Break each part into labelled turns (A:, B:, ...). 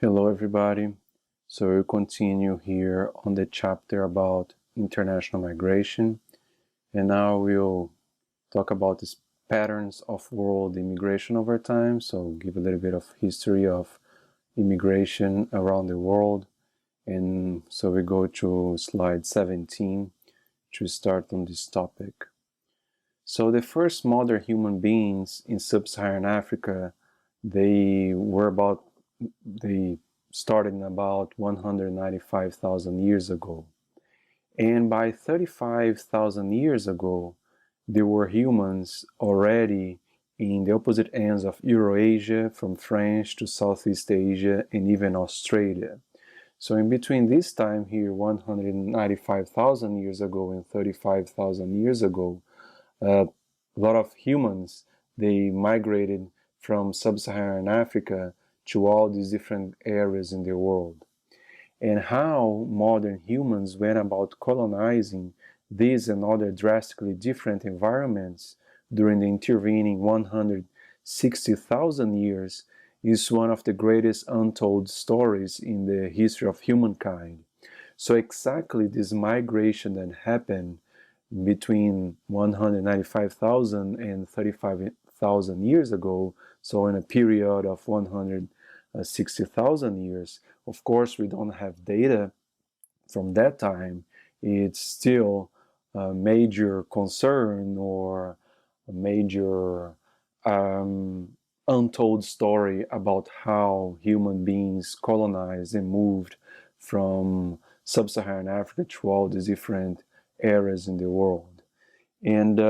A: Hello everybody. So we'll continue here on the chapter about international migration, and now we'll talk about these patterns of world immigration over time. So give a little bit of history of immigration around the world. And so we go to slide 17 to start on this topic. So the first modern human beings in sub-Saharan Africa, they started in about 195,000 years ago. And by 35,000 years ago, there were humans already in the opposite ends of Eurasia, from France to Southeast Asia and even Australia. So in between this time here, 195,000 years ago and 35,000 years ago, a lot of humans, they migrated from sub-Saharan Africa to all these different areas in the world. And how modern humans went about colonizing these and other drastically different environments during the intervening 160,000 years is one of the greatest untold stories in the history of humankind. So exactly this migration that happened between 195,000 and 35,000 years ago, so in a period of 160,000 years. Of course, we don't have data from that time. It's still a major concern or a major untold story about how human beings colonized and moved from sub-Saharan Africa to all these different areas in the world. And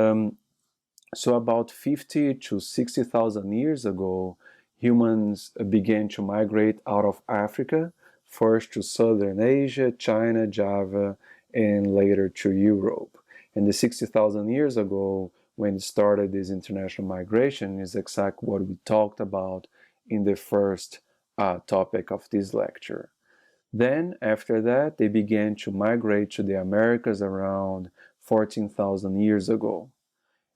A: so about 50 to 60,000 years ago, humans began to migrate out of Africa, first to Southern Asia, China, Java, and later to Europe. And the 60,000 years ago, when it started this international migration, is exactly what we talked about in the first topic of this lecture. Then, after that, they began to migrate to the Americas around 14,000 years ago.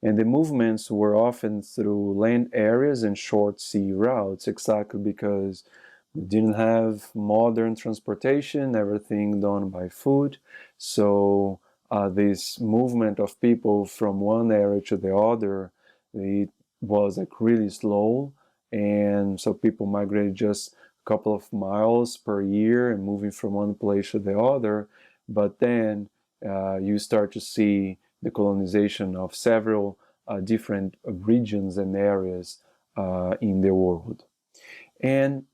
A: And the movements were often through land areas and short sea routes, exactly because we didn't have modern transportation, everything done by foot. So this movement of people from one area to the other, it was like really slow. And so people migrated just a couple of miles per year and moving from one place to the other. But then you start to see the colonization of several different regions and areas in the world. And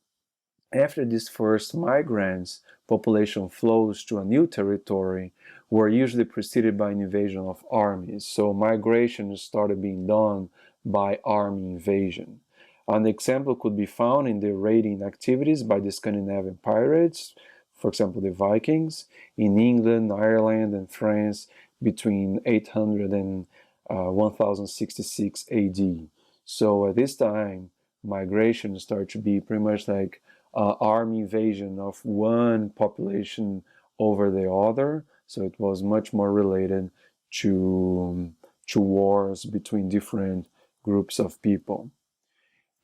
A: after these first migrants, population flows to a new territory were usually preceded by an invasion of armies. So migration started being done by army invasion. An example could be found in the raiding activities by the Scandinavian pirates, for example, the Vikings, in England, Ireland, and France between 800 and 1066 AD. So at this time, migration started to be pretty much like army invasion of one population over the other. So it was much more related to wars between different groups of people.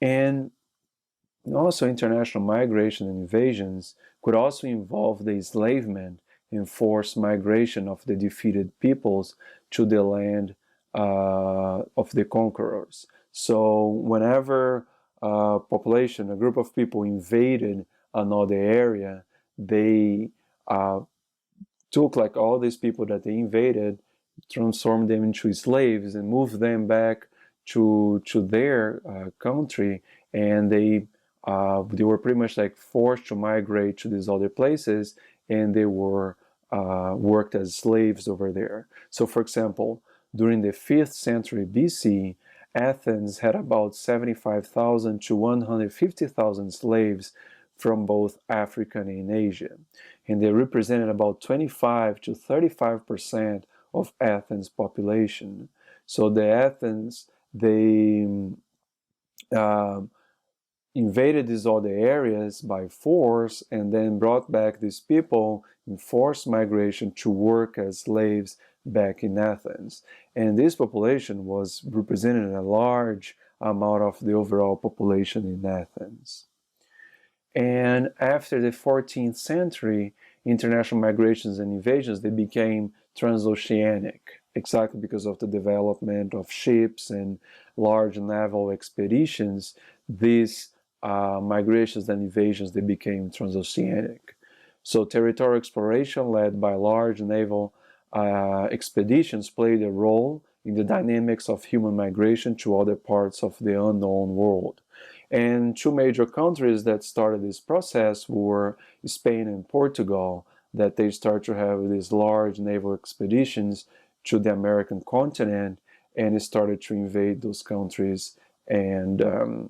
A: And also international migration and invasions could also involve the enslavement and forced migration of the defeated peoples to the land of the conquerors. So whenever a population, a group of people invaded another area, they took like all these people that they invaded, transformed them into slaves and moved them back to their country, and they were pretty much like forced to migrate to these other places, and they were worked as slaves over there. So for example, during the 5th century BC, Athens had about 75,000 to 150,000 slaves from both Africa and Asia. And they represented about 25 to 35% of Athens' population. So the Athens, they invaded these other areas by force and then brought back these people in forced migration to work as slaves back in Athens. And this population was representing a large amount of the overall population in Athens. And after the 14th century, international migrations and invasions, they became transoceanic, exactly because of the development of ships and large naval expeditions. These migrations and invasions, they became transoceanic. So territorial exploration led by large naval expeditions played a role in the dynamics of human migration to other parts of the unknown world. And two major countries that started this process were Spain and Portugal, that they start to have these large naval expeditions to the American continent, and it started to invade those countries, and a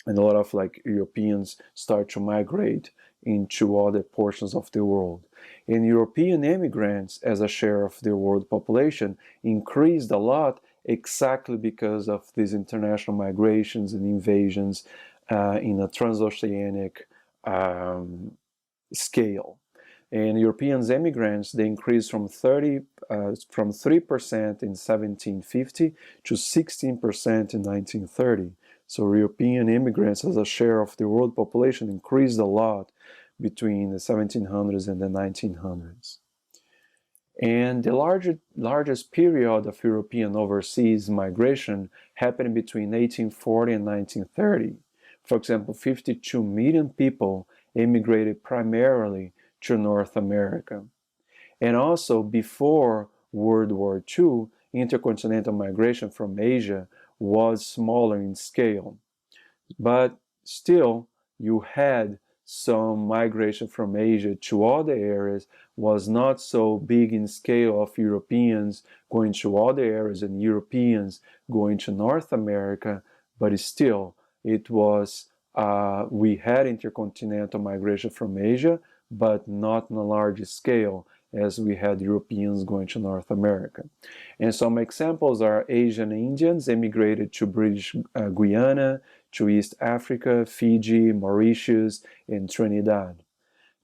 A: lot of like Europeans start to migrate into other portions of the world. And European immigrants, as a share of the world population, increased a lot exactly because of these international migrations and invasions in a transoceanic scale. And Europeans immigrants, they increased from 3% in 1750 to 16% in 1930. So European immigrants as a share of the world population increased a lot between the 1700s and the 1900s. And the largest period of European overseas migration happened between 1840 and 1930. For example, 52 million people immigrated primarily to North America. And also before World War II, intercontinental migration from Asia was smaller in scale. But still, you had some migration from Asia to other areas, was not so big in scale of Europeans going to other areas and Europeans going to North America, but still, it was, we had intercontinental migration from Asia, but not on a large scale as we had Europeans going to North America. And some examples are Asian Indians emigrated to British Guiana, to East Africa, Fiji, Mauritius, and Trinidad.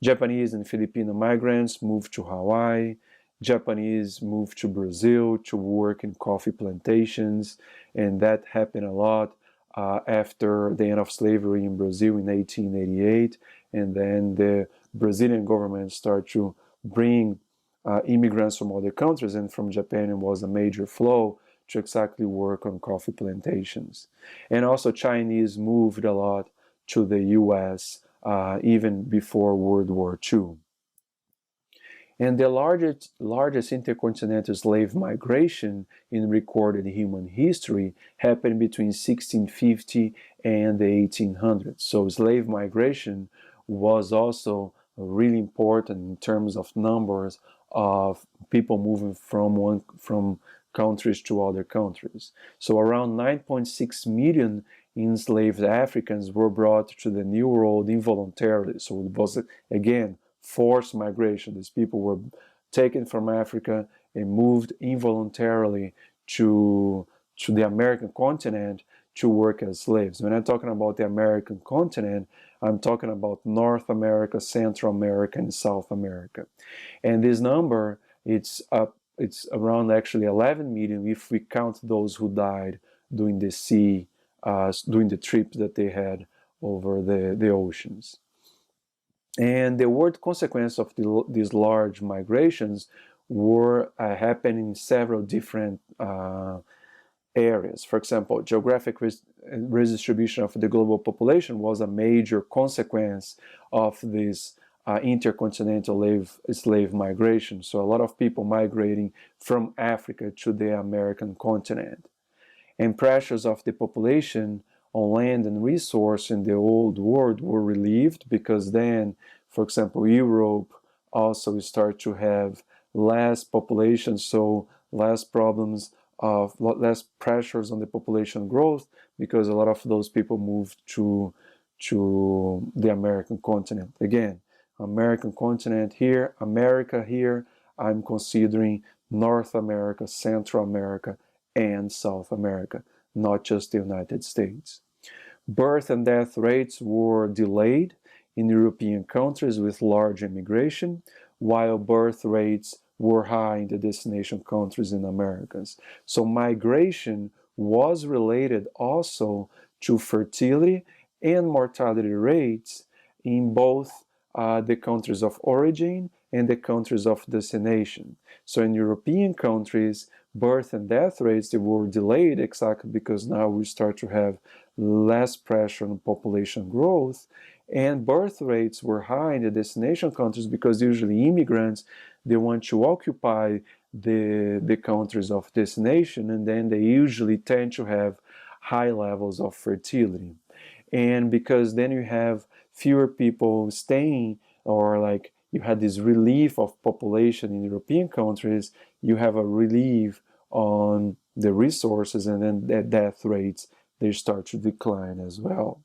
A: Japanese and Filipino migrants moved to Hawaii. Japanese moved to Brazil to work in coffee plantations, and that happened a lot after the end of slavery in Brazil in 1888, and then the Brazilian government started to bring immigrants from other countries, and from Japan it was a major flow to exactly work on coffee plantations. And also Chinese moved a lot to the US even before World War II. And the largest intercontinental slave migration in recorded human history happened between 1650 and the 1800s. So slave migration was also really important in terms of numbers of people moving from countries to other countries. So around 9.6 million enslaved Africans were brought to the New World involuntarily. So it was, again, forced migration. These people were taken from Africa and moved involuntarily to the American continent to work as slaves. When I'm talking about the American continent, I'm talking about North America, Central America, and South America. And this number, it's around actually 11 million if we count those who died during the sea, during the trip that they had over the oceans. And the world consequence of these large migrations were happening in several different areas. For example, geographic redistribution of the global population was a major consequence of this intercontinental slave migration. So a lot of people migrating from Africa to the American continent. And pressures of the population on land and resource in the old world were relieved, because then, for example, Europe also started to have less population, so less problems of less pressures on the population growth, because a lot of those people moved to the American continent. Again, American continent here, America here, I'm considering North America, Central America, and South America, not just the United States. Birth and death rates were delayed in European countries with large immigration, while birth rates were high in the destination countries in Americas. So migration was related also to fertility and mortality rates in both the countries of origin and the countries of destination. So in European countries, birth and death rates, they were delayed exactly because now we start to have less pressure on population growth, and birth rates were high in the destination countries because usually immigrants, they want to occupy the countries of destination, and then they usually tend to have high levels of fertility. And because then you have fewer people staying, or like you had this relief of population in European countries, you have a relief on the resources, and then the death rates, they start to decline as well.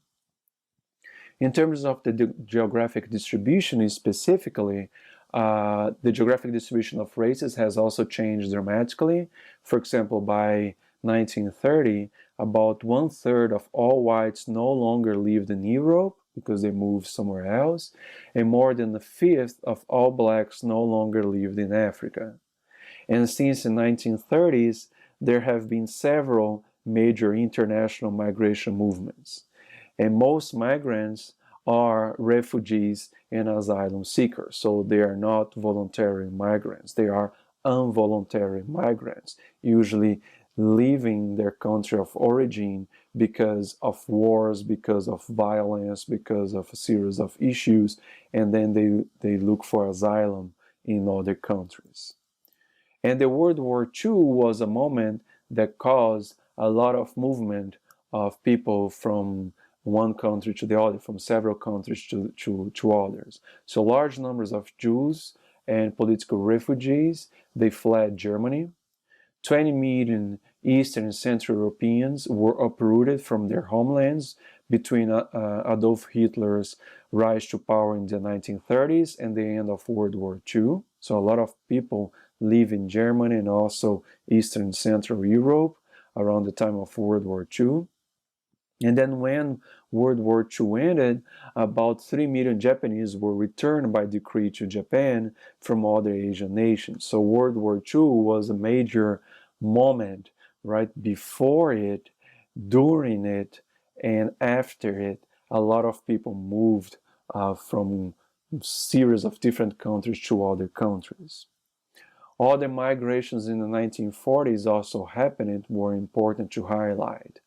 A: In terms of the geographic distribution specifically, the geographic distribution of races has also changed dramatically. For example, by 1930, about 1/3 of all whites no longer lived in Europe because they moved somewhere else, and more than a fifth of all blacks no longer lived in Africa. And since the 1930s, there have been several major international migration movements. And most migrants are refugees and asylum seekers. So they are not voluntary migrants. They are involuntary migrants, usually leaving their country of origin because of wars, because of violence, because of a series of issues, and then they look for asylum in other countries. And the World War II was a moment that caused a lot of movement of people from one country to the other, from several countries to others. So large numbers of Jews and political refugees, they fled Germany. 20 million Eastern and Central Europeans were uprooted from their homelands between Adolf Hitler's rise to power in the 1930s and the end of World War II. So a lot of people live in Germany and also Eastern and Central Europe around the time of World War II. And then when World War II ended, about 3 million Japanese were returned by decree to Japan from other Asian nations. So World War II was a major moment, right? Before it, during it, and after it, a lot of people moved from a series of different countries to other countries. Other migrations in the 1940s also happened were important to highlight.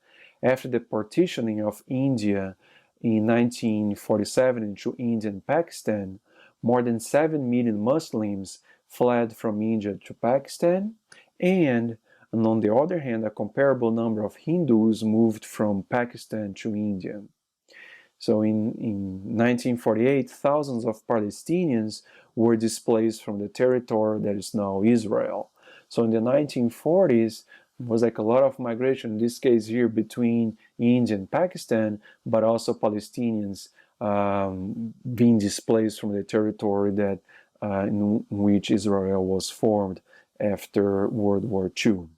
A: After the partitioning of India in 1947 into India and Pakistan, more than 7 million Muslims fled from India to Pakistan, and on the other hand, a comparable number of Hindus moved from Pakistan to India. So in 1948, thousands of Palestinians were displaced from the territory that is now Israel. So in the 1940s, it was like a lot of migration, in this case here between India and Pakistan, but also Palestinians being displaced from the territory that in which Israel was formed after World War II.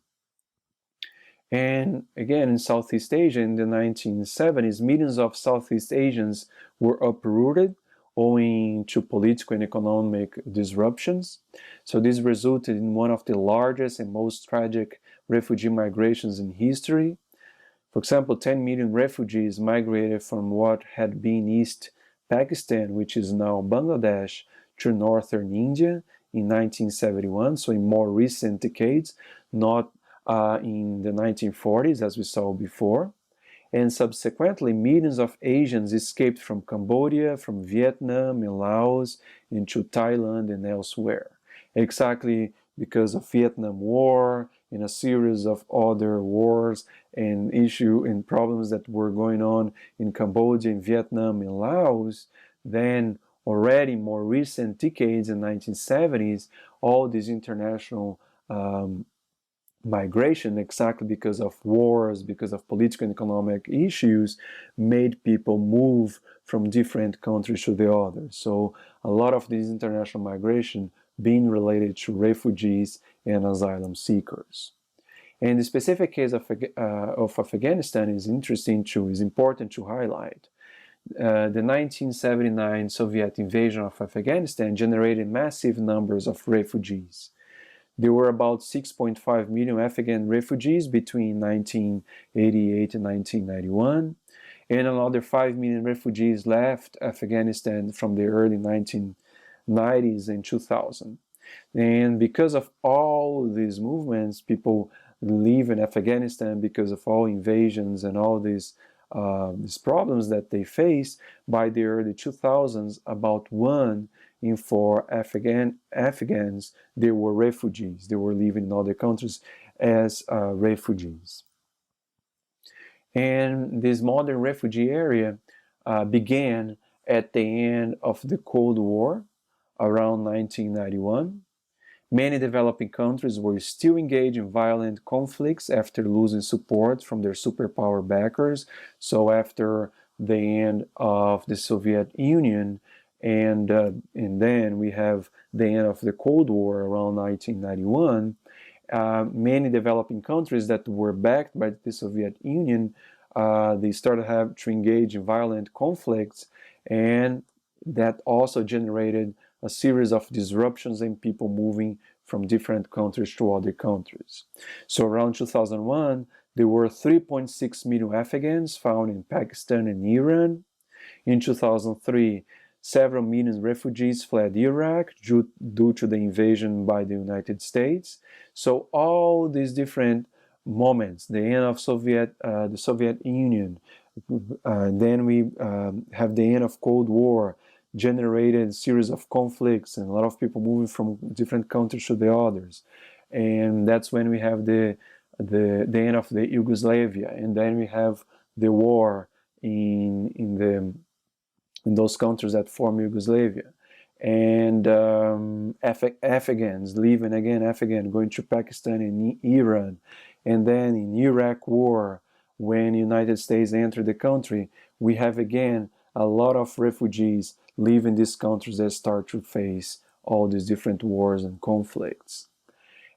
A: And again, in Southeast Asia in the 1970s, millions of Southeast Asians were uprooted owing to political and economic disruptions. So this resulted in one of the largest and most tragic refugee migrations in history. For example, 10 million refugees migrated from what had been East Pakistan, which is now Bangladesh, to northern India in 1971, so in more recent decades, not in the 1940s, as we saw before. And subsequently, millions of Asians escaped from Cambodia, from Vietnam and Laos into Thailand and elsewhere. Exactly because of Vietnam War and a series of other wars and issues and problems that were going on in Cambodia and Vietnam and Laos, then already more recent decades in the 1970s, all these international migration, exactly because of wars, because of political and economic issues, made people move from different countries to the other. So a lot of this international migration being related to refugees and asylum seekers. And the specific case of Afghanistan is important to highlight. The 1979 Soviet invasion of Afghanistan generated massive numbers of refugees. There were about 6.5 million Afghan refugees between 1988 and 1991. and another 5 million refugees left Afghanistan from the early 1990s and 2000. And because of all these movements, people leave in Afghanistan because of all invasions and all these problems that they face. By the early 2000s, about 1 in 4 Afghans, they were refugees. They were living in other countries as refugees. And this modern refugee area began at the end of the Cold War, around 1991. Many developing countries were still engaged in violent conflicts after losing support from their superpower backers. So after the end of the Soviet Union, and then we have the end of the Cold War around 1991, many developing countries that were backed by the Soviet Union, they started to engage in violent conflicts, and that also generated a series of disruptions and people moving from different countries to other countries. So around 2001, there were 3.6 million Afghans found in Pakistan and Iran. In 2003, several million refugees fled Iraq due to the invasion by the United States. So all these different moments, the end of the Soviet Union, then we have the end of Cold War, generated a series of conflicts and a lot of people moving from different countries to the others. And that's when we have the end of the Yugoslavia, and then we have the war in those countries that form Yugoslavia. And Afghans leaving again, Afghan going to Pakistan and Iran. And then in Iraq war, when the United States entered the country, we have again a lot of refugees leaving these countries that start to face all these different wars and conflicts.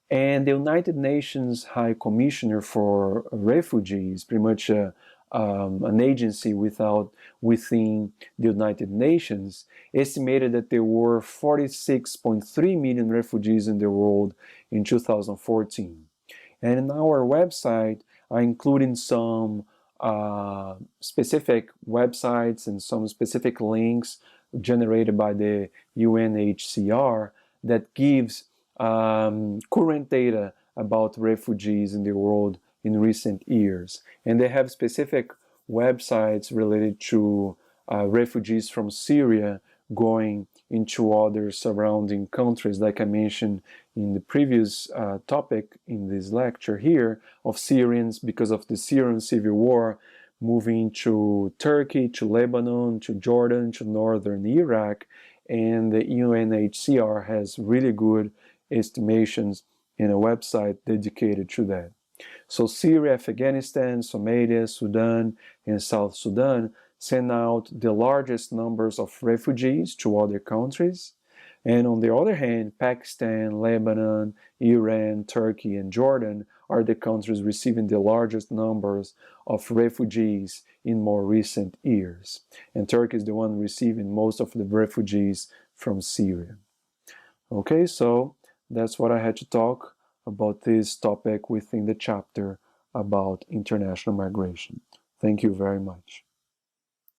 A: And the United Nations High Commissioner for Refugees, pretty much an agency within the United Nations, estimated that there were 46.3 million refugees in the world in 2014. And in our website, I included some specific websites and some specific links generated by the UNHCR that gives current data about refugees in the world in recent years. And they have specific websites related to refugees from Syria going into other surrounding countries, like I mentioned in the previous topic in this lecture here, of Syrians because of the Syrian civil war, moving to Turkey, to Lebanon, to Jordan, to northern Iraq. And the UNHCR has really good estimations in a website dedicated to that. So Syria, Afghanistan, Somalia, Sudan, and South Sudan send out the largest numbers of refugees to other countries. And on the other hand, Pakistan, Lebanon, Iran, Turkey, and Jordan are the countries receiving the largest numbers of refugees in more recent years. And Turkey is the one receiving most of the refugees from Syria. Okay, so that's what I had to talk about this topic within the chapter about international migration. Thank you very much.